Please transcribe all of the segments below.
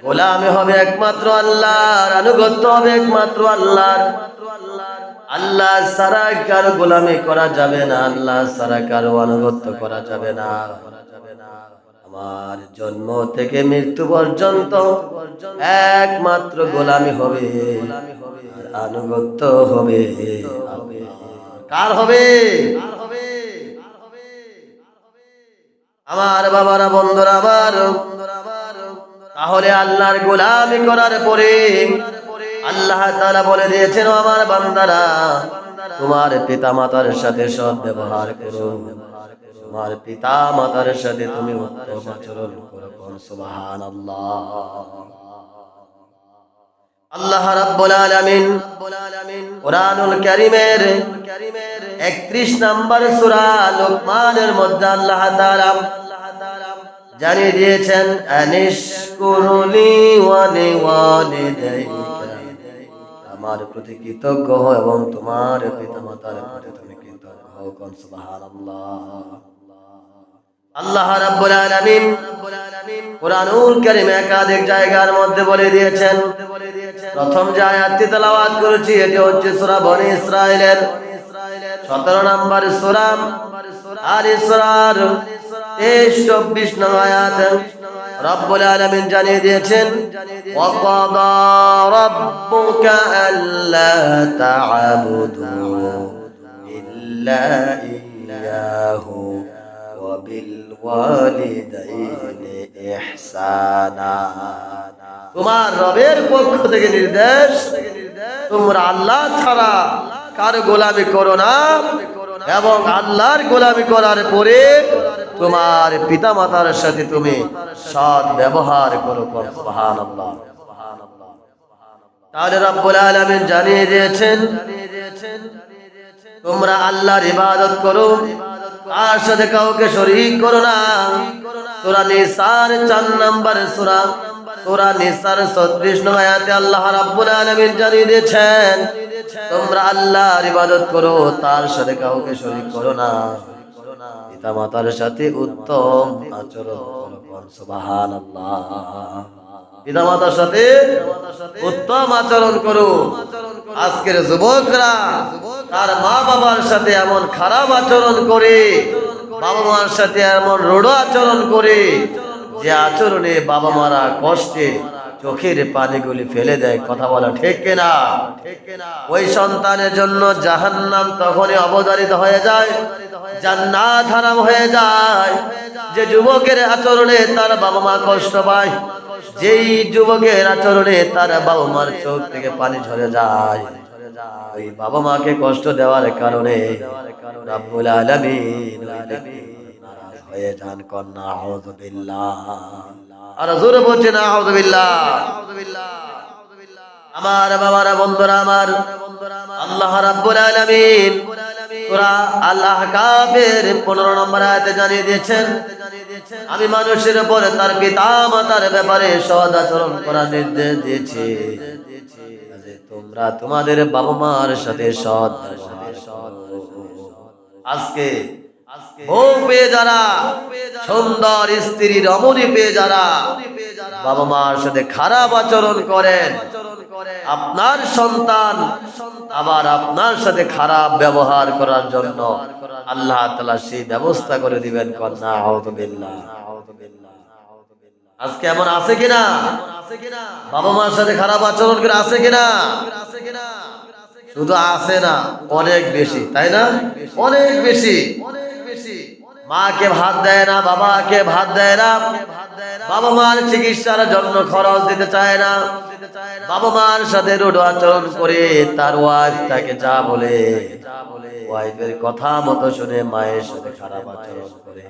গোলামি হবে একমাত্র আল্লাহর, আনুগত্য হবে একমাত্র আল্লাহর। আল্লাহ ছাড়া কারো গোলামি করা যাবে না, আল্লাহ ছাড়া কারো আনুগত্য করা যাবে না। আমার জন্ম থেকে মৃত্যু পর্যন্ত একমাত্র গোলামি হবে আর আনুগত্য হবে কার হবে? আমার বাবারা, বন্ধুরা আমার, তাহলে আল্লাহর গোলামি করার পরে আল্লাহ তাআলা বলে দিয়েছেন, আমার বান্দারা তোমার পিতা মাতার সাথে সৎ ব্যবহার করো, তোমার পিতা মাতার সাথে তুমি উত্তম আচরণ করো। সুবহানাল্লাহ। আল্লাহ রাব্বুল আলামিন কুরআনুল কারীমের 31 নম্বর সূরা লুকমানের মধ্যে আল্লাহ তাআলা জানিয়ে দিয়েছেন, আনিশকুরুলি ওয়া লিওয়ালিদাইকা, আমার প্রতি কৃতজ্ঞ হও এবং তোমার পিতামাতার প্রতি তুমি কৃতজ্ঞ হও। সুবহানাল্লাহ। আল্লাহ রাব্বুল আলামিন কুরআনুল কারীমে একাধিক জায়গার মধ্যে বলে দিয়েছেন। প্রথম যে আয়াতটি তেলাওয়াত করেছি এটি হচ্ছে সূরা বনী ইসরাঈলের 17 নম্বর সূরা, আর এই সূরার 23-24 নং আয়াত রব্বুল আলামিন জানিয়ে দিয়েছেন, ওয়া ক্বাদা রাব্বুকা আল্লা তা'বুদু ইল্লা ইয়্যাহু ওয়া বিল ওয়ালিদাইনি ইহসানা। তোমার রবের পক্ষ থেকে নির্দেশ, তোমরা আল্লাহ ছাড়া কার গোলামি করো না এবং আল্লাহর গোলামি করার পরে তোমার পিতামাতার সাথে তুমি সৎ ব্যবহার করো। সুবহানাল্লাহ। তাহলে রব্বুল আলামিন জানিয়ে দিয়েছেন, তোমরা আল্লাহর ইবাদত করো, তার সাথে কাউকে শরীক করো না। সূরা নিসার 4 নম্বর সূরা, সূরা নিসার 36 নং আয়াতে আল্লাহ রাব্বুল আলামিন জানিয়ে দিয়েছেন, তোমরা আল্লাহর ইবাদত করো, তার সাথে কাউকে শরীক করো না, পিতামাতার সাথে উত্তম আচরণ করো। সুবহানাল্লাহ। পিতামাতার সাথে উত্তম আচরণ করো। আজকের যুবকরা তার মা বাবার সাথে এমন খারাপ আচরণ করে, বাবা মার সাথে এমন রূঢ় আচরণ করে, যে আচরণে বাবা মারা কষ্টে চোখের পানিগুলি ফেলে দেয়। কথা বলা ঠিক কিনা? ওই সন্তানের জন্য জাহান্নাম তখনই অবধারিত হয়ে যায়, জান্নাত হারাম হয়ে যায়। যে যুবকের আচরণে তার বাবা মা কষ্ট পায়, যেই যুবকের আচরণে তার বাবা মার চোখ থেকে পানি ঝরে যায়, ওই বাবা মাকে কষ্ট দেওয়ার কারণে রব্বুল আলামিন নারাজ হয়ে যান। কন্যা আউযু বিল্লাহ। আর জোরে বলছেন আউযু বিল্লাহ। আমার বাবারা, বন্ধুরা আমার, আল্লাহ রাব্বুল আলামিন সূরা আল আহকাফের 15 নম্বর আয়াতে জানিয়ে দিয়েছেন, আমি মানুষের উপর তার পিতা মাতার ব্যাপারে সৎ আচরণ করার নির্দেশ দিয়েছি, তোমরা তোমাদের বাবা মার সাথে সৎ ব্যবহার করো। আজকে বউ পেয়ে যারা, সুন্দর স্ত্রী রমণী পেয়ে যারা বাবা মার সাথে খারাপ আচরণ করেন, আপনার সন্তান আবার আপনার সাথে খারাপ ব্যবহার করার জন্য আল্লাহ তাআলা সেই ব্যবস্থা করে দিবেন। কন্যা আউযু বিল্লাহ। আজকে এমন আছে কিনা? বাবা মার সাথে খারাপ আচরণ করে আছে কিনা? শুধু আছে না, অনেক বেশি, তাই না? অনেক বেশি। মাকে ভাত দেয় না, বাবাকে ভাত দেয় না, বাবা মার চিকিৎসার জন্য খরচ দিতে চায় না, বাবা মার সাথে রূঢ় আচরণ করে তার ওয়াইফ তাকে যা বলে, ওয়াইফের কথা মতো শুনে মায়ের সাথে খারাপ আচরণ করে।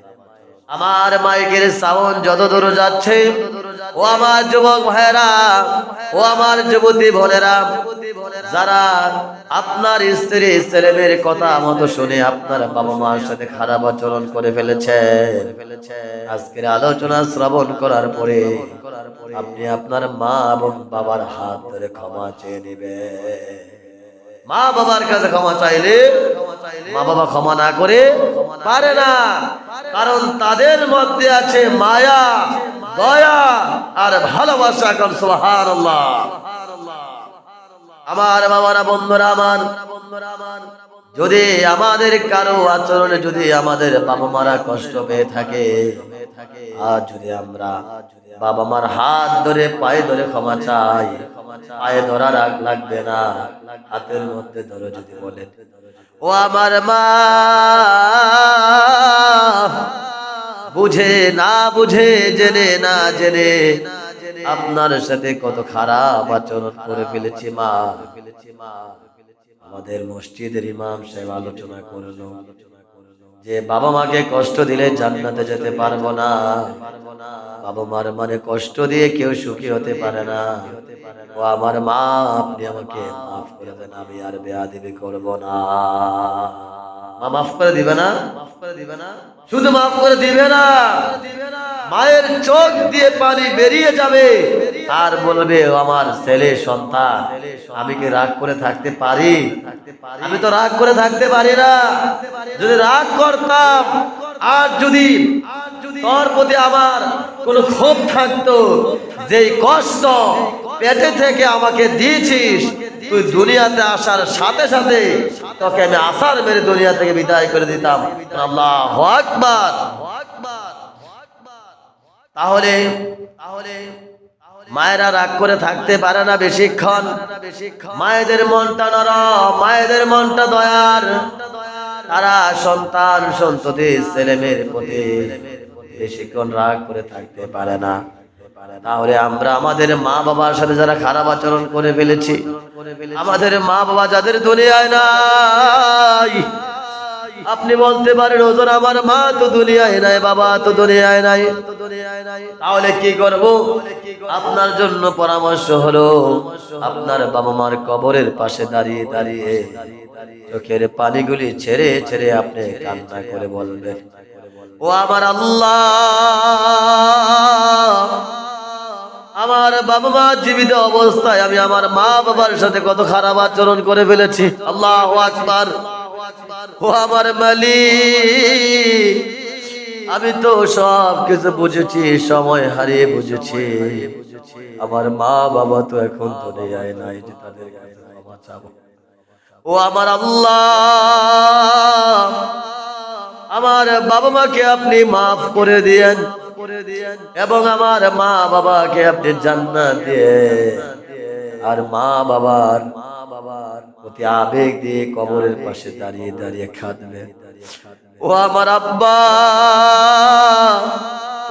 আমার মাইকের সাউন্ড যত দূর যাচ্ছে, ও আমার যুবক ভাইরা, ও আমার যুবতী বোনেরা, যারা আপনার স্ত্রী ছেলেমেয়ের কথা মতো শুনে আপনার বাবা মার সাথে খারাপ আচরণ করে ফেলেছে, আজকের আলোচনা শ্রবণ করার পরে আপনি আপনার মা এবং বাবার হাত ধরে ক্ষমা চেয়ে নেবেন। মা বাবার কাছে ক্ষমা চাইলে মা বাবা ক্ষমা না করে পারে না, কারণ তাদের মধ্যে আছে মায়া, দয়া আর ভালোবাসা কর সুবহানাল্লাহ। আমার বাবারা, বন্ধুরা আমার, যদি আমাদের কারো আচরণে যদি আমাদের বাবা মারা কষ্ট পেয়ে থাকে, আর যদি আমরা বাবা মার হাত ধরে পায়ে ধরে ক্ষমা চাই, পায়ে ধরা রাগ লাগবে না, হাতের মধ্যে ধরে যদি বলেন, ও আমার মা, বুঝে না বুঝে, জেনে না জেনে আপনার সাথে কত খারাপ আচরণ করে ফেলেছি মা। আমাদের মসজিদের ইমাম সাহেব আলোচনা করলো যে বাবা মাকে কষ্ট দিলে জান্নাতে যেতে পারবো না। বাবা মার মানে কষ্ট দিয়ে কেউ সুখী হতে পারে না। ও আমার মা, আপনি আমাকে মাফ করে দেন, আমি আর বেয়াদবি করব না। মা মাফ করে দিবে না? মাফ করে দিবে না? শুধু মাফ করে দিবে না, মায়ের চোখ দিয়ে পানি বেরিয়ে যাবে আর বলবে, ও আমার ছেলে সন্তান, আমি কি রাগ করে থাকতে পারি? আমি তো রাগ করে থাকতে পারি না। যদি রাগ করতাম আর যদি তোর প্রতি আমার কোনো ক্ষোভ থাকতো, যেই কষ্ট পেটে থেকে আমাকে দিয়েছিস, তুই দুনিয়াতে আসার সাথে সাথে তোকে আমি আসার মেরে দুনিয়া থেকে বিদায় করে দিতাম। আল্লাহু আকবার। তাহলে মায়েরা রাগ করে থাকতে পারে না বেশিক্ষণ। মায়েদের মনটা নরম, মায়েদের মনটা দয়ার। তারা সন্তান সন্ততি ছেলে মেয়ের প্রতি বেশিক্ষণ রাগ করে থাকতে পারে না। তাহলে আমরা আমাদের মা বাবার সাথে যারা খারাপ আচরণ করে ফেলেছি, আমাদের মা বাবা যাদের দুনিয়ায় নাই, আপনি বলতে পারেন, ওজন আমার মা তো দুনিয়ায় নাই, বাবা তো দুনিয়ায় নাই, তাহলে কি করব? আপনার জন্য পরামর্শ হলো, আপনার বাবা মার কবরের পাশে দাঁড়িয়ে দাঁড়িয়ে চোখের পানিগুলি ছেড়ে ছেড়ে আপনি কান্না করে বলবেন, ও আমার আল্লাহ, আমার বাবা মা জীবিত অবস্থায় আমি আমার মা বাবার সাথে কত খারাপ আচরণ করে ফেলেছি। আল্লাহু আকবার। ও আমার মালিক, আমি তো সব কিছু বুঝেছি, সময় হারিয়ে বুঝেছি। আমার মা বাবা তো এখন দুনিয়ায় নাই যে তাদের কাছে ক্ষমা চাবো। ও আমার আল্লাহ, আমার বাবা মাকে আপনি মাফ করে দিয়েন এবং আমার মা বাবাকে আপনি জান্নাত দিয়েন। আর মা বাবার প্রতি আবেগ দিয়ে কবরের পাশে দাঁড়িয়ে দাঁড়িয়ে কাঁদবেন, ও আমার আব্বা,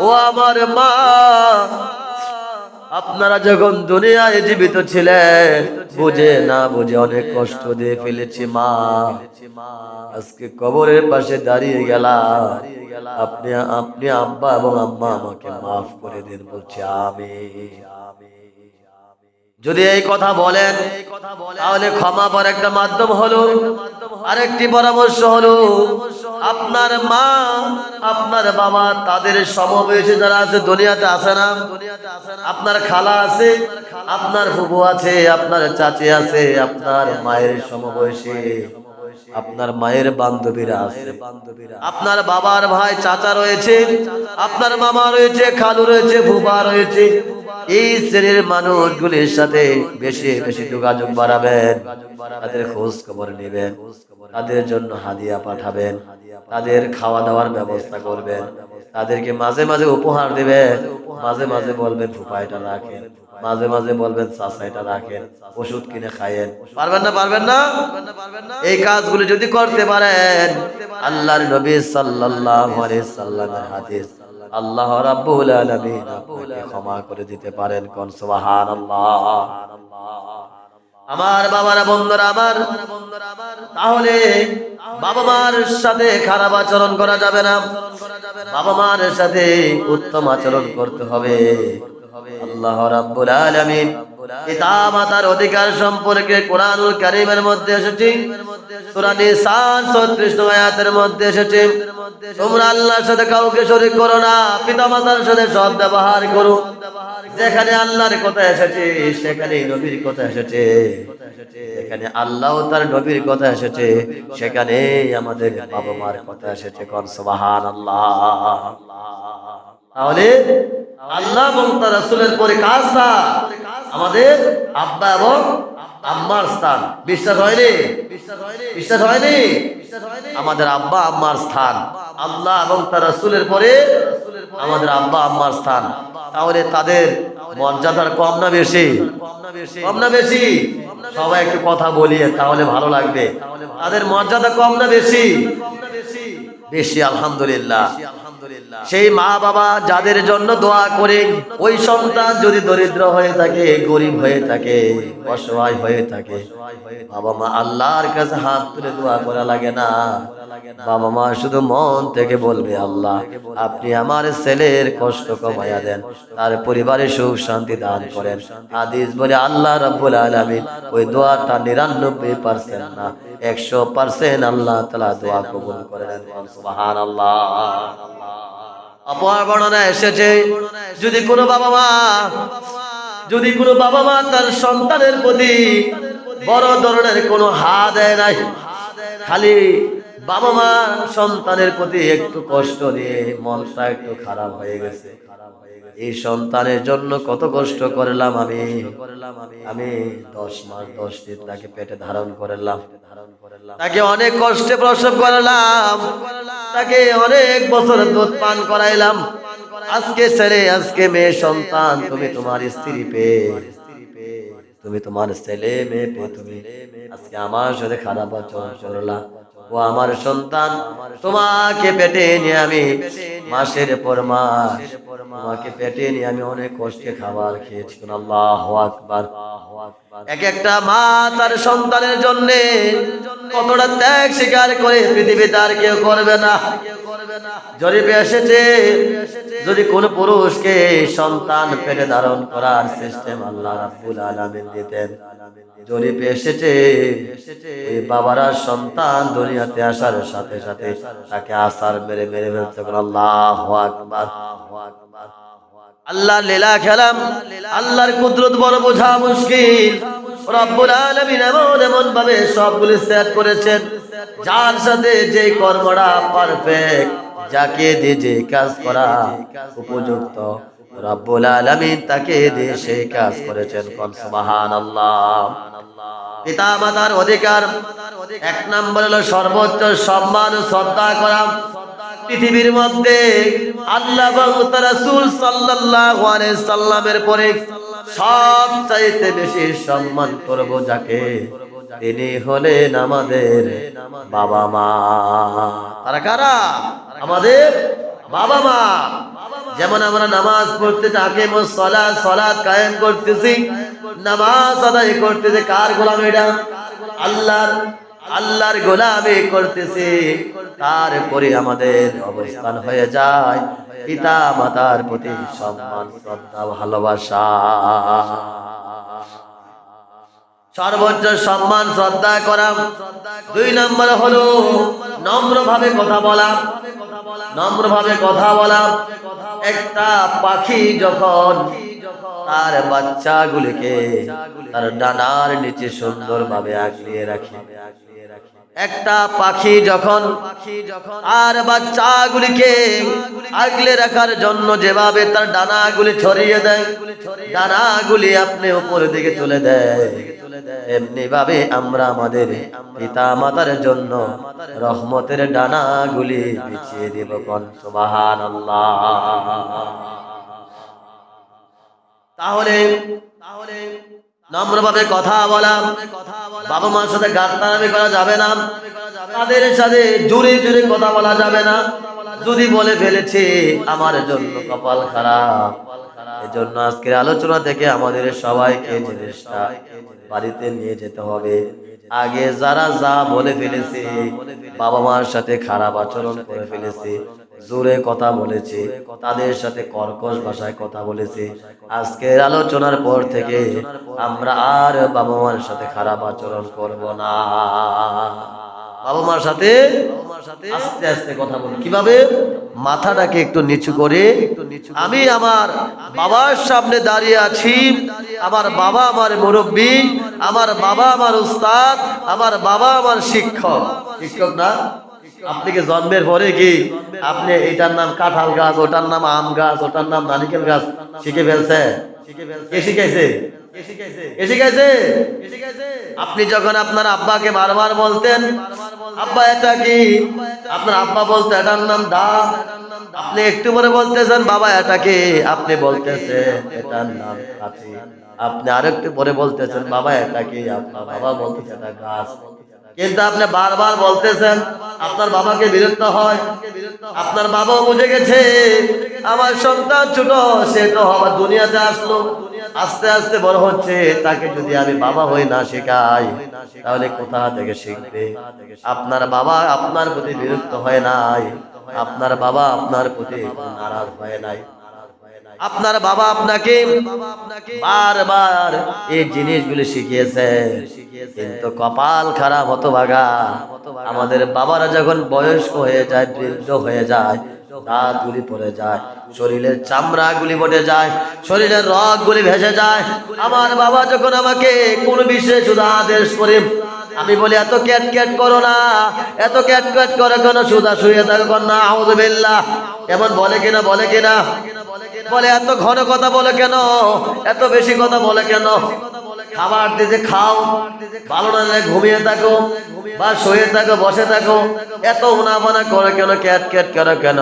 ও আমার মা, আপনারা যখন দুনিয়ায় জীবিত ছিলেন, বুঝে না বুঝে অনেক কষ্ট দিয়ে ফেলেছি মা। আজকে কবরের পাশে দাঁড়িয়ে গেলাম, আপনি আব্বা এবং আম্মা আমাকে মাফ করে দিন বলছি আমি। যদি এই কথা বলেন, তাহলে ক্ষমা পাওয়ার একটা মাধ্যম হলো। আরেকটি পরামর্শ হলো, আপনার মা, আপনার বাবা, তাদের সমবয়সী যারা আছে দুনিয়াতে আছে না, আপনার খালা আছে, আপনার ফুফু আছে, আপনার চাচি আছে, আপনার মায়ের সমবয়সী, আপনার মায়ের বান্ধবীরা আছে, আপনার বাবার ভাই চাচা রয়েছে, আপনার মামা রয়েছে, খালু রয়েছে, ফুফা রয়েছে। এই শ্রেণীর মানুষগুলির সাথে বেশি বেশি যোগাযোগ বাড়াবেন, তাদের খোঁজ খবর নেবেন, তাদের জন্য হাদিয়া পাঠাবেন, তাদের খাওয়া দাওয়ার ব্যবস্থা করবেন, তাদেরকে মাঝে মাঝে উপহার দিবেন, মাঝে মাঝে বলবেন ফুফা এটা রাখেন, মাঝে মাঝে বলবেন চাচা এটা রাখেন, ওষুধ কিনে খাইয়েন। পারবেন না? পারবেন না? এই কাজগুলি যদি করতে পারেন, আল্লাহর নবী সাল্লাল্লাহু আলাইহি সাল্লামের হাদিস, আল্লাহ রাব্বুল আলামিন আপনাকে ক্ষমা করে দিতে পারেন। কোন সুবহানাল্লাহ। আমার বাবারা, বন্ধুরা আমার, তাহলে বাবা মার সাথে খারাপ আচরণ করা যাবে না, বাবা মার সাথে উত্তম আচরণ করতে হবে। আল্লাহ রাব্বুল আলামিন পিতা মাতার অধিকার সম্পর্কে কোরআনুল কারীমের মধ্যে এসেছে, সূরা নিসা ৩৬ নং আয়াতের মধ্যে এসেছে, তোমরা আল্লাহর সাথে কাউকে শরীক করো না, পিতা মাতার সাথে সৎ ব্যবহার করো। যেখানে আল্লাহর কথা এসেছে সেখানে নবীর কথা এসেছে, যেখানে আল্লাহ তার নবীর কথা এসেছে সেখানে আমাদের বাবা মার কথা এসেছে। কোন সুবহানাল্লাহ। তাহলে আল্লাহ এবং তার রাসূলের পরে কার স্থান? আমাদের আব্বা এবং আম্মার স্থান। বিশ্বাস হয়নি? বিশ্বাস হয়নি? আমাদের আব্বা আম্মার স্থান আল্লাহ এবং তার রাসূলের পরে আমাদের আব্বা আম্মার স্থান। তাহলে তাদের মর্যাদার কম না বেশি? কম না বেশি? সবাই একটু কথা বলিয়ে তাহলে ভালো লাগবে। তাদের মর্যাদা কম না বেশি? বেশি, আলহামদুলিল্লাহ। সেই মা বাবা যাদের জন্য দোয়া করে, ওই সন্তান যদি দরিদ্র হয়ে থাকে, গরিব হয়ে থাকে, অসহায় হয়ে থাকে, বাবা মা আল্লাহর কাছে হাত তুলে দোয়া করা লাগে না। বাবা মা শুধু মন থেকে বলবে, আল্লাহ আপনি আমার ছেলের কষ্ট কমাইয়া দেন, তার পরিবারে সুখ শান্তি দান করেন। হাদিস বলে আল্লাহ রাব্বুল আলামিন ওই দোয়াটা 99% না 100% আল্লাহ তাআলা দোয়া কবুল করে নেন। সুবহানাল্লাহ। অপর বর্ণনা এসেছে, যদি কোনো বাবা মা তার সন্তানের প্রতি বড় ধরনের কোনো হাত দেয় নাই, খালি বাবা মা সন্তানের প্রতি একটু কষ্ট নিয়ে মনটা একটু খারাপ হয়ে গেছে, এই সন্তানের জন্য কত কষ্ট করলাম আমি 10 মাস 10 দিন তাকে পেটে ধারণ করলাম, তাকে অনেক কষ্টে প্রসব করলাম, তাকে অনেক বছর দুধ পান করাইলাম, আজকে ছেলে আজকে মেয়ে সন্তান তুমি তোমার স্ত্রী পেয়ে, তুমি তোমার ছেলে মেয়ে পেয়ে তুমি আজকে আমার সাথে খারাপ আচরণ করলা। ও আমার সন্তান, তোমাকে পেটে নিয়ে আমি মাসের পর মাস তোমাকে পেটে নিয়ে আমি অনেক কষ্টে খাবার খেয়েছি। আল্লাহু আকবার। এক একটা মা তার সন্তানের জন্য কতটা ত্যাগ স্বীকার করে পৃথিবীতে আর কেউ করবে না। জরিপে এসেছে, যদি কোন পুরুষকে সন্তান পেটে ধারণ করার সিস্টেম আল্লাহ রাব্বুল আলামিন দিতেন, জরিপে এসেছে ওই বাবারা সন্তান দুনিয়াতে আসার সাথে সাথে তাকে আসার মেরে মেরে ফেলতে। আল্লাহু আকবার। আল্লাহর লীলা খেলাম, আল্লাহর কুদরত বড় বোঝা মুশকিল। রব্বুল আলামিন এমন ভাবে সবগুলো সেট করেছেন, যার সাথে যে কর্মটা পারফেক্ট, যাকে দিয়ে যে কাজ করা উপযুক্ত, রব্বুল আলামিন তাকে দিয়ে সেই কাজ করেছেন। কোন সুবহানাল্লাহ। পিতা মাতার অধিকার 1 নম্বর হলো সর্বোচ্চ সম্মান ও শ্রদ্ধা করা। পৃথিবীর মধ্যে আল্লাহ এবং তার রাসূল সাল্লাল্লাহু আলাইহি সাল্লামের পরে সবচাইতে বেশি সম্মান করব যাকে, তিনি হলেন আমাদের বাবা মা। তারা কারা? আমাদের বাবা মা। যেমন আমরা নামাজ পড়তে থাকি, সালাত কায়েম করতেছি, নামাজ আদায় করতেছি, কার গোলামি? এটা আল্লাহর গোলামি করতেছি। তারপরে আমাদের অবস্থান হয়ে যায় পিতা মাতার প্রতি সম্মান শ্রদ্ধা ভালোবাসা। সর্বোচ্চ সম্মান শ্রদ্ধা করা। 2 নম্বর হলো নম্রভাবে কথা বলা। নম্রভাবে কথা বলা। একটা পাখি যখন তার বাচ্চাগুলিকে তার ডানার নিচে সুন্দরভাবে আগলিয়ে রাখে, একটা পাখি যখন আর বাচ্চাগুলিকে আগলে রাখার জন্য যেভাবে তার ডানাগুলি ছড়িয়ে দেয়, ডানাগুলি আপনি উপরের দিকে তুলে দেয়, এমনি ভাবে আমরা আমাদের পিতা মাতার জন্য রহমতের ডানাগুলি বিছিয়ে দেব। কোন সুবহানাল্লাহ। তাহলে নম্রভাবে কথা বলা, বাবা মার সাথে গাদ্দারি করা যাবে না, তাদের সাথে জোরে জোরে কথা বলা যাবে না। যদি বলে ফেলেছে আমার জন্য কপাল খারাপ। এজন্য আজকের আলোচনা থেকে আমাদের সবাইকে জিনিসটা বাড়িতে নিয়ে যেতে হবে। আগে যারা যা বলে ফেলেছে, বাবা মার সাথে খারাপ আচরণ করে ফেলেছে, জোরে কথা বলেছে, তাদের সাথে কর্কশ ভাষায় কথা বলেছে, আজকের আলোচনার পর থেকে আমরা আর বাবা মার সাথে খারাপ আচরণ করব না। বাবা মার সাথে আস্তে আস্তে কথা বলবো। কিভাবে? মাথাটাকে একটু নিচু করে, আমি আমার বাবার সামনে দাঁড়িয়ে আছি, আমার বাবা আমার মুরব্বী, আমার বাবা আমার উস্তাদ, আমার বাবা আমার শিক্ষক। শিক্ষক না? আপনি কি জন্মের পরে কি আপনি এটার নাম কাঁঠাল গাছ, ওটার নাম আম গাছ, ওটার নাম নারিকেল গাছ শিখে ফেলছে? কে শিখাইছে? কে শিখাইছে? আপনি যখন আপনার আব্বাকে বারবার বলতেন আব্বা এটা কি, আপনার আব্বা বলতো এটার নাম দা, আপনি একটু পরে বলতেছেন বাবা এটা কি, আপনি বলতেছেন এটার নাম কাঁচি, আপনি আরেকটু পরে বলতেছেন বাবা এটা কি, আপনার বাবা বলতেছে এটা গাছ। কিন্তু আপনি বারবার বলতেছেন, আপনার বাবাকে বিরক্ত হয়। আপনার বাবাও বুঝে গেছে আমার সন্তান ছোট, সে তো আমার দুনিয়াতে আসলো, আস্তে আস্তে বড় হচ্ছে, তাকে যদি আমি বাবা হই না শেখাই তাহলে কোথা থেকে শিখবে? আপনার বাবা আপনার প্রতি বিরক্ত হয় নাই, আপনার বাবা আপনার প্রতি নারাজ হয় নাই। আপনার বাবা আপনাকে বারবার এই জিনিসগুলি শিখিয়েছে, কিন্তু কপাল খারাপ হতভাগা, আমাদের বাবারা যখন বয়স্ক হয়ে যায়, বৃদ্ধ হয়ে যায়, দাঁতগুলি পড়ে যায়, শরীরের চামড়াগুলি বটে যায়, শরীরের রগগুলি ভেসে যায়। আমার বাবা যখন আমাকে কোন বিষয়ে শুধু আদেশ করে, আমি বলি এত ক্যাট ক্যাট করো না, এত ক্যাট ক্যাট করে কেন, সুদা শুয়ে থাকো না, আউযুবিল্লাহ, এমন বলে কিনা, বলে কিনা, বলে এত ঘন কথা বলে কেন, এত বেশি কথা বলে কেন, খাবার দিতে খাও, ভালো না লাগে ঘুমিয়ে থাকো বা শুয়ে থাকো, বসে থাকো, এত উনাফানা করে কেন, ক্যাট ক্যাট করো কেন?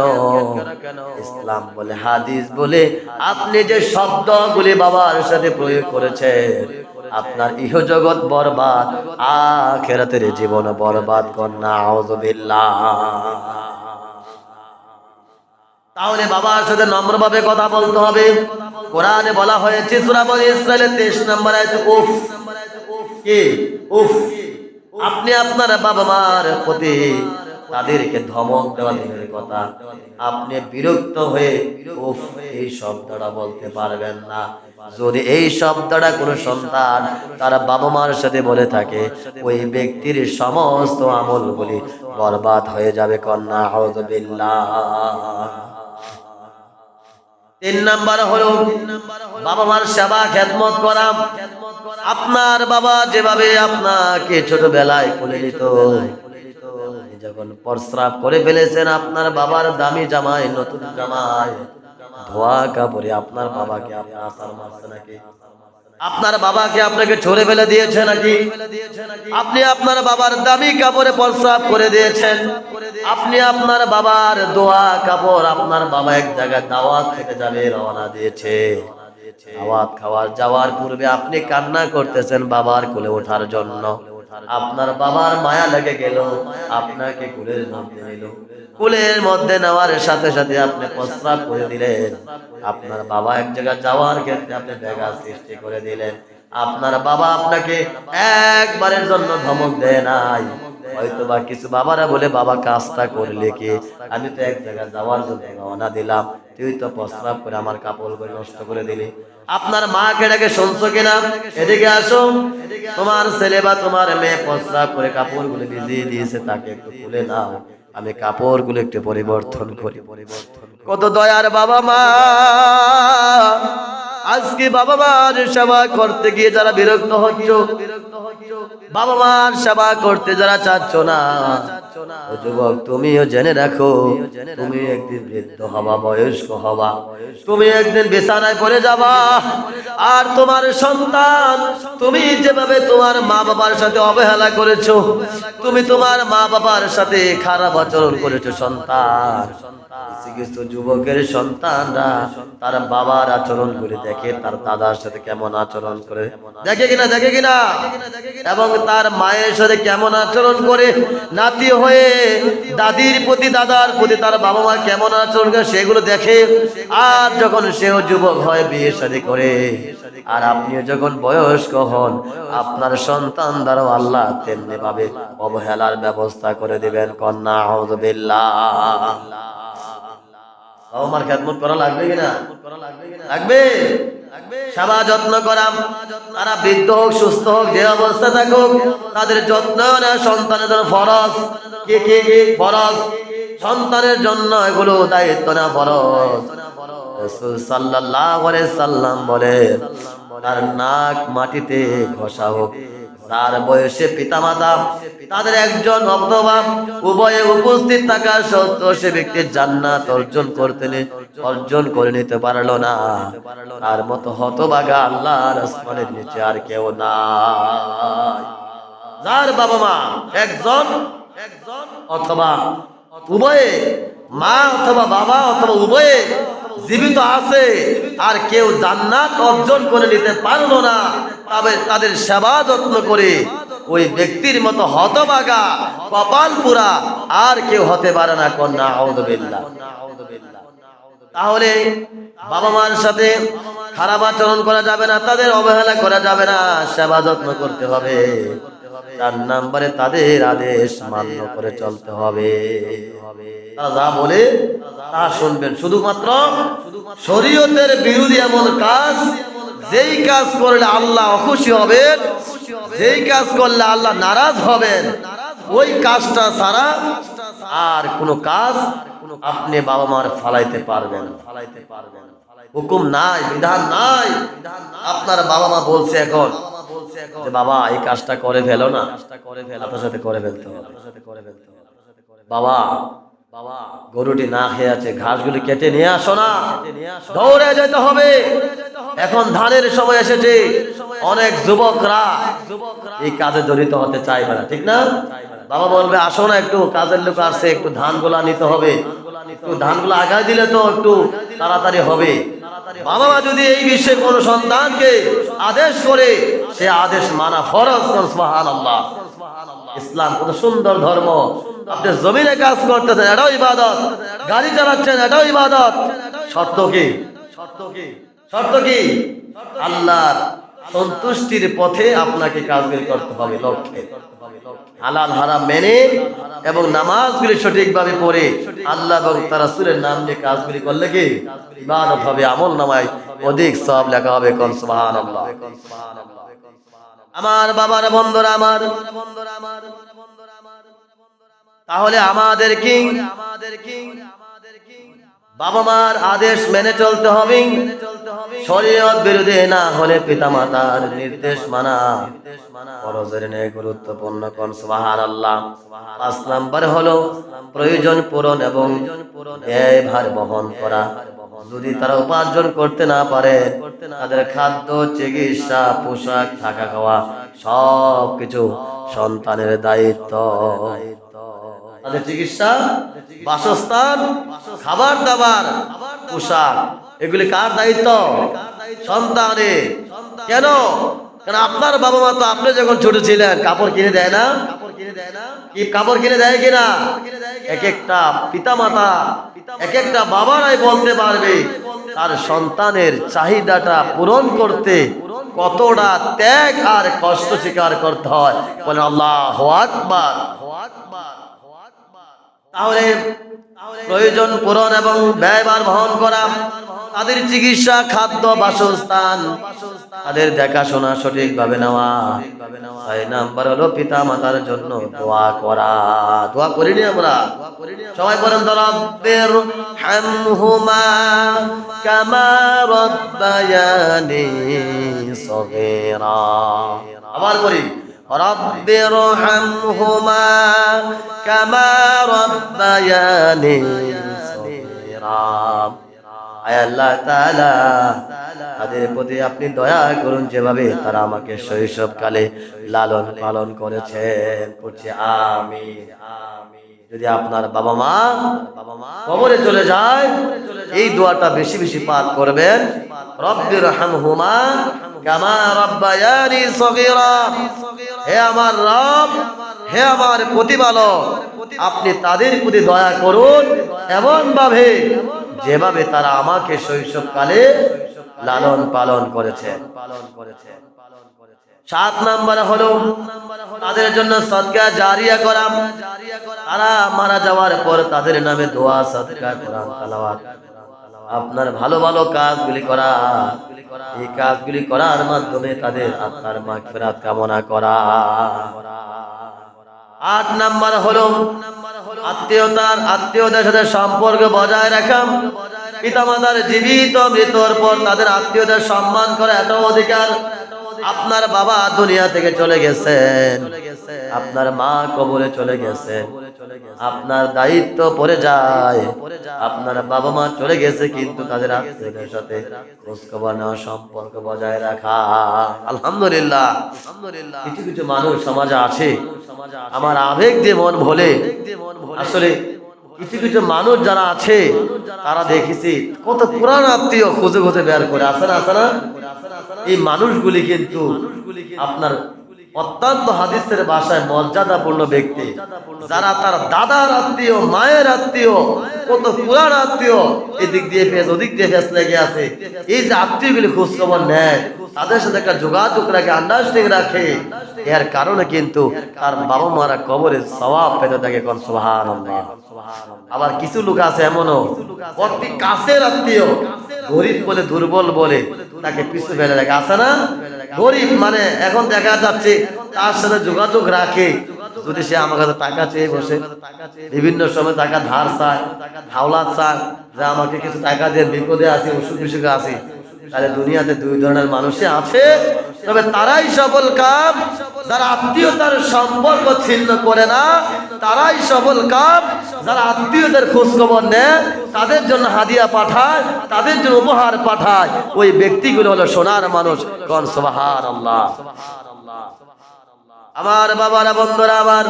ইসলাম বলে, হাদিস বলে, আপনি যে শব্দগুলি বাবার সাথে প্রয়োগ করেছেন আপনার ইহজগৎ বরবাদ, আখিরাতের জীবন বরবাদ করনা, আউযুবিল্লাহ। তাহলে বাবার সাথে নম্রভাবে কথা বলতে হবে। কোরআনে বলা হয়েছে সূরা বনী ইসরাঈলের 23 নম্বর আয়াতে, উফ, কি উফ, আপনি আপনার বাবা মার প্রতি তাদেরকে ধমক দেওয়া দূরের কথা, আপনি বিরক্ত হয়ে উফ এই শব্দটা বলতে পারবেন না। যদি এই শব্দটা কোনো সন্তান তার বাবা মার সাথে বলে থাকে, ওই ব্যক্তির সমস্ত আমলগুলি বরবাদ হয়ে যাবে, কন্যা আউযুবিল্লাহ। 3 নাম্বার হলো বাবা মার সেবা খেদমত করা। আপনার বাবা যেভাবে আপনাকে ছোটবেলায় কোলে নিত, যখন প্রস্রাব করে ফেলেছেন, আপনার বাবার দামি জামাই, নতুন জামাই, ধোয়া কাপড়ে আপনার বাবাকে আপনি আসার মারছে নাকি? আপনার বাবাকে আপনাকে ছড়ে ফেলে দিয়েছে নাকি? আপনি আপনার বাবার দামি কাপড়ে প্রস্রাব করে দিয়েছেন, আপনি আপনার বাবার দোয়া কাপড়, আপনার বাবা এক জায়গায় দাওয়াত খেতে যাবে রওনা দিয়েছে, দাওয়াত খাওয়ার যাওয়ার পূর্বে আপনি কান্না করতেছেন বাবার কোলে ওঠার জন্য, আপনার বাবার মায়া লেগে গেল, আপনাকে কোলের মধ্যে নিল, কোলের মধ্যে নেওয়ার সাথে সাথে আপনি প্রস্রাব করে দিলেন, আপনার বাবা এক জায়গায় যাওয়ার ক্ষেত্রে আপনি ব্যাঘাত সৃষ্টি করে দিলেন। আপনার বাবা আপনাকে একবারের জন্য ধমক দেয় নাই, হয়তো বা কিছু বাবারা বলে, বাবা কাজটা করলে কি, আমি তো এক জায়গায় যাওয়ার জন্য রওনা দিলাম, তুই তো প্রস্রাব করে আমার কাপড়গুলো নষ্ট করে দিলি। আপনার মাকে ডাকে, শুনছো কিনা, এদিকে আসো, তোমার ছেলে বা তোমার মেয়ে প্রস্রাব করে কাপড়গুলো ভিজিয়ে দিয়েছে, তাকে একটু খুলে নাও, আমি কাপড়গুলো একটু পরিবর্তন করি। কত দয়ার বাবা মা! আজকে বাবা মার সেবা করতে গিয়ে যারা বিরক্ত হচ্ছ, বাবা মার সেবা করতে যারা চাচ্ছ না, ও যুবক, তুমিও জেনে রাখো, তুমি একদিন বৃদ্ধ হবা, বয়স্ক হবা, তুমি একদিন বিছানায় পড়ে যাবা, আর তোমার সন্তান, তুমি যেভাবে তোমার মা বাবার সাথে অবহেলা করেছো, তুমি তোমার মা বাবার সাথে খারাপ আচরণ করেছো, সন্তান, কিছু যুবকের সন্তানরা তার বাবার আচরণ করে দেখে, তার দাদার সাথে কেমন আচরণ করে দেখে কিনা, দেখে কিনা, এবং তার মায়ের সাথে কেমন আচরণ করে, নাতি হয়ে দাদির প্রতি, দাদার প্রতি তার বাবা মা কেমন আচরণ করে সেগুলো দেখে। আর যখন সেও যুবক হয়, বিয়ে শাদী করে, আর আপনিও যখন বয়স্ক হন, আপনার সন্তান দ্বারাও আল্লাহ তেমনি ভাবে অবহেলার ব্যবস্থা করে দিবেন, কন্যা আউযুবিল্লাহ। আমার খেদমত করা লাগবে কিনা, লাগবে, সেবা যত্ন করা, তারা বৃদ্ধ হোক, সুস্থ হোক, যে অবস্থা থাকুক, তাদের যত্ন নেওয়া সন্তানের জন্য ফরজ। কি কি ফরজ? সন্তানের জন্য এগুলো দায়িত্ব না ফরজ। রাসূল সাল্লাল্লাহু আলাইহি সাল্লাম বলে, তার নাক মাটিতে ঘষা হোক, যার বয়সে পিতামাতা তাদের একজন অথবা উভয়ে উপস্থিত থাকা সত্ত্বেও সে ব্যক্তি জান্নাত অর্জন করে নিতে পারলো না, তার মতো হতভাগা আল্লাহর আসমানের নিচে আর কেউ নাই। যার বাবা মা একজন অথবা উভয়ে, মা অথবা বাবা অথবা উভয়ে জীবিত আছে, আর কেউ জান্নাত অর্জন করে নিতে পারলো না, তবে তাদের সেবা যত্ন করে ওই ব্যক্তির মতো হতভাগা কপাল পুরা আর কেউ হতে পারে না। কন্যা আউযুবিল্লাহ। তাহলে বাবা মার সাথে খারাপ আচরণ করা যাবে না, তাদের অবহেলা করা যাবে না, সেবা যত্ন করতে হবে। 4 নম্বরে তাদের আদেশ মান্য করে চলতে হবে। তারা যা বলে তা শুনবেন। শুধুমাত্র শরীয়তের বিরোধী এমন কাজ, যেই কাজ করলে আল্লাহ অখুশি হবেন, যেই কাজ করলে আল্লাহ নারাজ হবেন, ওই কাজটা ছাড়া আর কোনো কাজ আপনি বাবা মার ফালাইতে পারবেন। হুকুম নাই, বিধান নাই। আপনার বাবা মা বলছে এখন যে বাবা এই কাজটা করে ফেলো না, আপনার সাথে করে ফেলতে হবে। বাবা গরুটি না খেয়ে আছে, ঘাসগুলি কেটে নিয়ে আসো না, দৌড়ে যেতে হবে। এখন ধানের সময় এসেছে, অনেক যুবকরা এই কাজে জড়িত হতে চাইবে না, ঠিক না? বাবা বলবে আসো না, একটু কাজের লোক আসছে, একটু ধানগুলা নিতে হবে, একটু ধানগুলো আগায় দিলে তো একটু তাড়াতাড়ি হবে। বাবা মা যদি এই বিষয়ে কোন সন্তানকে আদেশ করে, সে আদেশ মানা ফরজ। সুবহানাল্লাহ। ইসলাম কত সুন্দর ধর্ম। আপনি জমিনে কাজ করতেছেন, এটাও ইবাদত। গাড়ি চালাচ্ছেন, এটাও ইবাদত। শর্ত কি? আল্লাহর সন্তুষ্টির পথে আপনাকে কাজগুলি করতে হবে, লক্ষ্যে হালাল হারাম মেনে এবং নামাজগুলি সঠিকভাবে পড়ে আল্লাহ এবং তার রাসূলের নাম নিয়ে কাজগুলি করলে কি ইবাদত হবে, আমল নামায় অধিক সওয়াব লেখা হবে। কোন সুবহানাল্লাহ। আমার বাবার বন্ধুরা, আমার তাহলে আমাদের কি বাবা মার আদেশ মেনে চলতে হবে, শরীয়ত বিরোধী না হলে পিতামাতার নির্দেশ মানা ফরজের ন্যায় গুরুত্বপূর্ণ। কোন সুবহানাল্লাহ। 5 নম্বর হলো প্রয়োজন পূরণ এবং ব্যয়ভার বহন করা। যদি তারা উপার্জন করতে না পারে, তাদের খাদ্য, চিকিৎসা, পোশাক, থাকা খাওয়া সবকিছু সন্তানের দায়িত্ব। তাদের চিকিৎসা, বাসস্থান, খাবার দাবার, পোশাক, এগুলি কার দায়িত্ব? সন্তানের। কেন? কারণ আপনার বাবা মা তো আপনি যখন ছোট ছিলেন কাপড় কিনে দেয় না? কি কাপড় কিনে দেয় কিনা? এক একটা পিতা মাতা, এক একটা বাবারাই বলতে পারবে তার সন্তানের চাহিদাটা পূরণ করতে কতটা ত্যাগ আর কষ্ট স্বীকার করতে হয়। বলে আল্লাহু আকবার। তাহলে প্রয়োজন পূরণ এবং ব্যয়ভার বহন করা, তাদের চিকিৎসা, খাদ্য, বাসস্থান, তাদের দেখাশোনা সঠিকভাবে নেওয়া। 6 নাম্বার হলো পিতা মাতার জন্য দোয়া করা। দোয়া করিনি আমরা? সবাই বলেন রব্বির হামহুমা কামা রাব্বায়ানি সগীরা। আবার বলি রব্বির হামহুমা কামা রাব্বায়ানি সগীরা। আয় আল্লাহ তাআলা, তাদের প্রতি আপনি দয়া করুন, যেভাবে তারা আমাকে শৈশবকালে লালন পালন করেছেন। পড়ছি আমিন। যদি আপনার বাবা মা কবরে চলে যায়, এই দোয়াটা বেশি বেশি পাঠ করবেন। রব্বির হামহুমা কামা রাব্বায়ানি সগীরা। হে আমার রব, হে আমার প্রতিপালক, আপনি তাদের প্রতি দয়া করুন এমন ভাবে যেভাবে তারা আমাকে শৈশবকালে লালন পালন করেছেন। 7 নাম্বার হলো তাদের জন্য সদকা জারিয়া করা। তারা মারা যাওয়ার পর তাদের নামে দোয়া, সদকা, কোরআন তেলাওয়াত, আপনার ভালো ভালো কাজগুলি করা। এই কাজগুলি করার মাধ্যমে তাদের আত্মার মাগফিরাত কামনা করা। 8 নাম্বার হলো আত্মীয়দের সাথে সম্পর্ক বজায় রাখা। পিতামাতার জীবিত মৃত্যুর পর তাদের আত্মীয়দের সম্মান করা এটাও অধিকার। আপনার বাবা দুনিয়া থেকে চলে গেছেন, আপনার মা কবরে চলে গেছেন, আপনার দায়িত্ব পড়ে যায় আপনার বাবা মা চলে গেছে কিন্তু তাদের আত্মীয়দের সাথে খোঁজখবর নেওয়া, সম্পর্ক বজায় রাখা। আলহামদুলিল্লাহ, কিছু কিছু মানুষ সমাজে আছে, আমার আবেগ দিয়ে মন ভোলে। আসলে কিছু কিছু মানুষ যারা আছে তারা দেখেছি কত পুরান আত্মীয় খুঁজে খুঁজে বের করে, আসে না? এই মানুষগুলি কিন্তু আপনার অত্যন্ত হাদিসের ভাষায় মর্যাদাপূর্ণ ব্যক্তি, যারা তার দাদার আত্মীয়, মায়ের আত্মীয়, কত পুরান আত্মীয়, এদিক দিয়ে ফেস ওদিক দিয়ে ফেস লেগে আছে। এই যে আত্মীয়গুলি খোঁজ খবর নেয়, তাদের সাথে একটা যোগাযোগ রাখে, আন্ডারস্ট্যান্ডিং রাখে, এর কারণে কিন্তু তার বাবা মারা কবরে সওয়াব পেতে থাকে। কোন সুবহানাল্লাহ। আবার কিছু লোক আছে এমনও অতি কাছের আত্মীয়, গরিব বলে দুর্বল বলে তাকে পিছু ফেলে রাখে, আছে না? গরিব মানে এখন দেখা যাচ্ছে তার সাথে যোগাযোগ রাখে, যদি সে আমার কাছে টাকা চেয়ে বসে, বিভিন্ন সময় টাকা ধার চায়, হাওলাত চায় যে আমাকে কিছু টাকা দিয়ে, বিপদে আছি, অসুখ বিসুখে আছি। তাহলে দুনিয়াতে দুই ধরনের মানুষই আছে, তবে তারাই সফল কাম যারা আত্মীয়তার সম্পর্ক ছিন্ন করে না, তারাই সফল কাম যারা আত্মীয়দের খোঁজ খবর নেয়, তাদের জন্য হাদিয়া পাঠায়, তাদের জন্য উপহার পাঠায়। ওই ব্যক্তিগুলো হলো সোনার মানুষ। কোন সুবহানাল্লাহ। আমার বাবারা, বন্ধুরা আমার,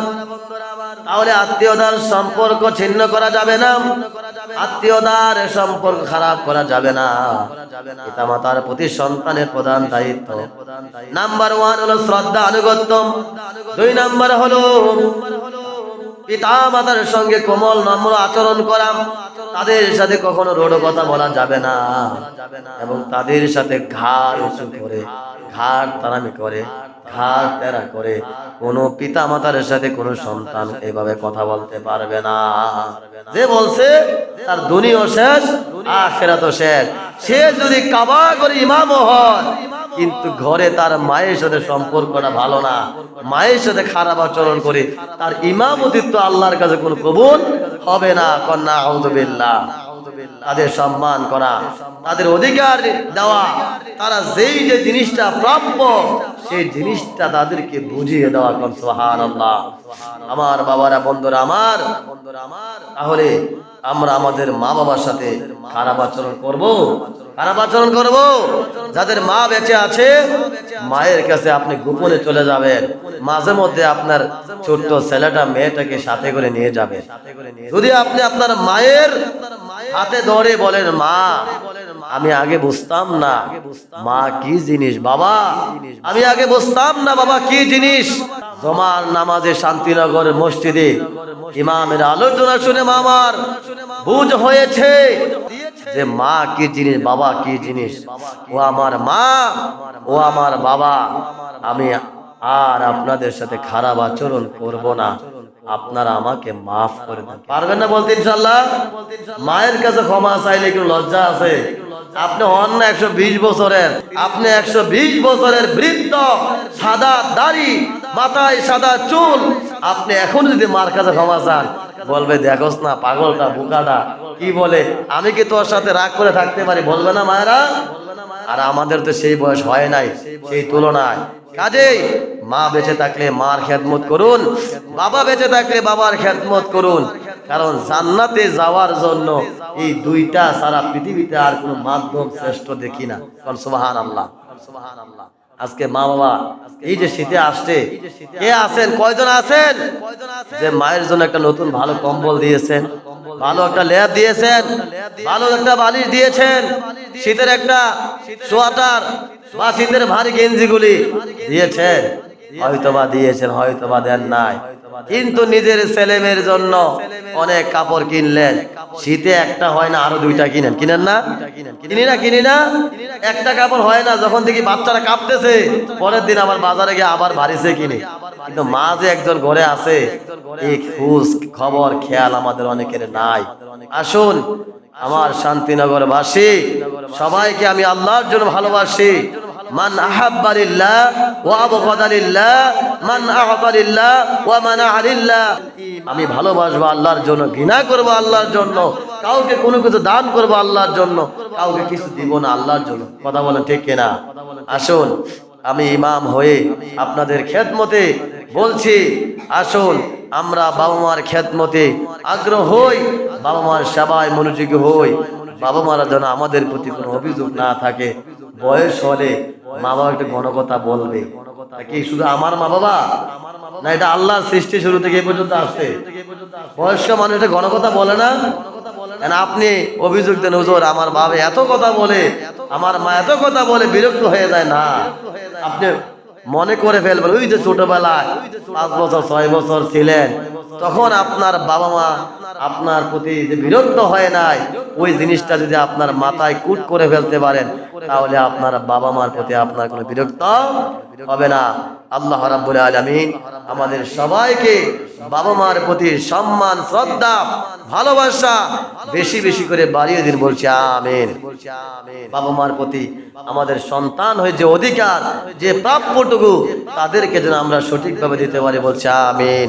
তাহলে আত্মীয়তার সম্পর্ক ছিন্ন করা যাবে না, আত্মীয়তার সম্পর্ক খারাপ করা যাবে না। পিতামাতার প্রতি সন্তানের প্রধান দায়িত্ব নাম্বার 1 হলো শ্রদ্ধা, আনুগত্য। 2 নাম্বার হলো পিতামাতার সঙ্গে কোমল নম্র আচরণ করা, তাদের সাথে কখনো রোড কথা বলা যাবে না, এবং তাদের সাথে ঘাড় উঁচু করে, ঘাড় তারামি করে, ঘাড় তেরা করে কোনো পিতা মাতার সাথে কোনো সন্তান এভাবে কথা বলতে পারবে না। যে বলছে তার দুনিয়া শেষ, আখিরাতও শেষ। সে যদি কাবা করে ইমামও হয়, কিন্তু ঘরে তার মায়ের সাথে সম্পর্কটা ভালো না, মায়ের সাথে খারাপ আচরণ করে, তার ইমামতিত্ব আল্লাহর কাছে কোনো কবুল হবে না। কন্যা আউযুবিল্লাহ। তাদের সম্মান করা, তাদের অধিকার দেওয়া, তারা যেই যে জিনিসটা প্রাপ্য সেই জিনিসটা তাদেরকে বুঝিয়ে দেওয়া। কোন সুবহানাল্লাহ। আমার বাবারা, বন্ধুরা আমার, তাহলে আমরা আমাদের মা বাবার সাথে খারাপ আচরণ করব, খারাপ আচরণ করব। যাদের মা বেঁচে আছে, মায়ের কাছে আপনি গোপনে চলে যাবেন, মাঝে মধ্যে আপনার ছোট্ট ছেলেটা মেয়েটাকে সাথে করে নিয়ে যাবে। যদি আপনি আপনার মায়ের হাতে ধরে বলেন, মা আমি আগে বুঝতাম না মা কি জিনিস, বাবা আমি আগে বুঝতাম না বাবা কি জিনিস। জমার নামাজে শান্তিনগর মসজিদে ইমামের আলোচনা শুনে মামার বুঝ হয়েছে যে মা কি জিনিস, বাবা কি জিনিস। ও আমার মা, ও আমার বাবা, আমি আর আপনাদের সাথে খারাপ আচরণ করব না, আপনারা আমাকে মাফ করে দেন। পারবেন না বলতে ইনশাআল্লাহ? মায়ের কাছে ক্ষমা চাইলে কি লজ্জা আছে? আপনি অন্য 120 বছরের, আপনি 120 বছরের বৃদ্ধ, সাদা দাড়ি, মাথায় সাদা চুল, আপনি এখন যদি মার কাছে ক্ষমা চান, বলবে দেখোস না পাগলটা, বোকাটা কি বলে, আমি কি তোর সাথে রাগ করে থাকতে পারি, বলবে না মায়েরা? আর আমাদের তো সেই বয়স হয় নাই সেই তুলনায়। কাজেই মা বেঁচে থাকলে মার খেদমত করুন, বাবা বেঁচে থাকলে বাবার খেদমত করুন, কারণ জান্নাতে যাওয়ার জন্য এই দুইটা সারা পৃথিবীতে আর কোনো মাধ্যম শ্রেষ্ঠ দেখি না। সুবহানাল্লাহ। আজকে মা বাবা এই যে শীতে আসছে, কে আছেন, কয়জন আছেন যে মায়ের জন্য একটা নতুন ভালো কম্বল দিয়েছেন, ভালো একটা লেপ দিয়েছেন, ভালো একটা বালিশ দিয়েছেন, শীতের একটা সোয়াটার বা শীতের ভারী গেঞ্জিগুলি দিয়েছেন? হয়তোবা দিয়েছেন, হয়তোবা দেন নাই, কিন্তু নিজের ছেলে মেয়ের জন্য অনেক কাপড় কিনলেন। শীতে একটা হয় না, আরো 2টা কিনেন, কিনেন না? কিনি না? একটা কাপড় হয় না, যখন দেখি বাচ্চারা কাঁপতেছে, পরের দিন আবার বাজারে গিয়ে আবার ভারীছে কিনে। কিন্তু মা যে একজন ঘরে আছে, এই খোঁজ খবর খেয়াল আমাদের অনেকের নাই। আসুন আমার শান্তিনগর বাসী, সবাইকে আমি আল্লাহর জন্য ভালোবাসি। মান আহাব্বা লিল্লাহ ওয়া আবগাদা লিল্লাহ, মান আ'তা লিল্লাহ ওয়া মানা'a লিল্লাহ। আমি ভালোবাসবো আল্লাহর জন্য, ঘৃণা করব আল্লাহর জন্য, কাউকে কোনো কিছু দান করব আল্লাহর জন্য, কাউকে কিছু দিব না আল্লাহর জন্য। কথা বলেন ঠিক কিনা? আসুন আমি ইমাম হয়ে আপনাদের খেদমতে বলছি, আসুন আমরা বাবা মার খেদমতে আগ্রহ হই, বাবা মার সেবায় মনোযোগী হই। বাবা মারা যেন আমাদের প্রতি কোনো অভিযোগ না থাকে। বয়স হলে মা বাবা একটা গণকথা বলবে, কি শুধু আমার মা বাবা না, এটা আল্লাহর সৃষ্টি শুরু থেকে এই পর্যন্ত আসছে। বয়স্ক মানুষ এটা গণকথা বলে না। আপনি অভিযোগ দেন, হুজুর আমার বাবা এত কথা বলে, আমার মা এত কথা বলে, বিরক্ত হয়ে যায়। না, আপনি মনে করে ফেলবেন ওই যে ছোটবেলায় 5 বছর 6 বছর ছিলেন, তখন আপনার বাবা মা আপনার প্রতি যে বিরক্ত হয় নাই, ওই জিনিসটা যদি আপনার মাথায় কুট করে ফেলতে পারেন, তাহলে আপনার বাবা মার প্রতি আপনার কোনো বিরক্ত হবে না। আল্লাহ রাব্বুল আলামিন আমাদের সবাইকে বাবা মার প্রতি সম্মান, শ্রদ্ধা, ভালোবাসা বেশি বেশি করে বাড়িয়ে দিন, বলছি আমিন। বাবা মার প্রতি আমাদের সন্তান হয়ে যে অধিকার, যে প্রাপ্যটুকু, তাদেরকে যেন আমরা সঠিকভাবে দিতে পারি, বলছি আমিন।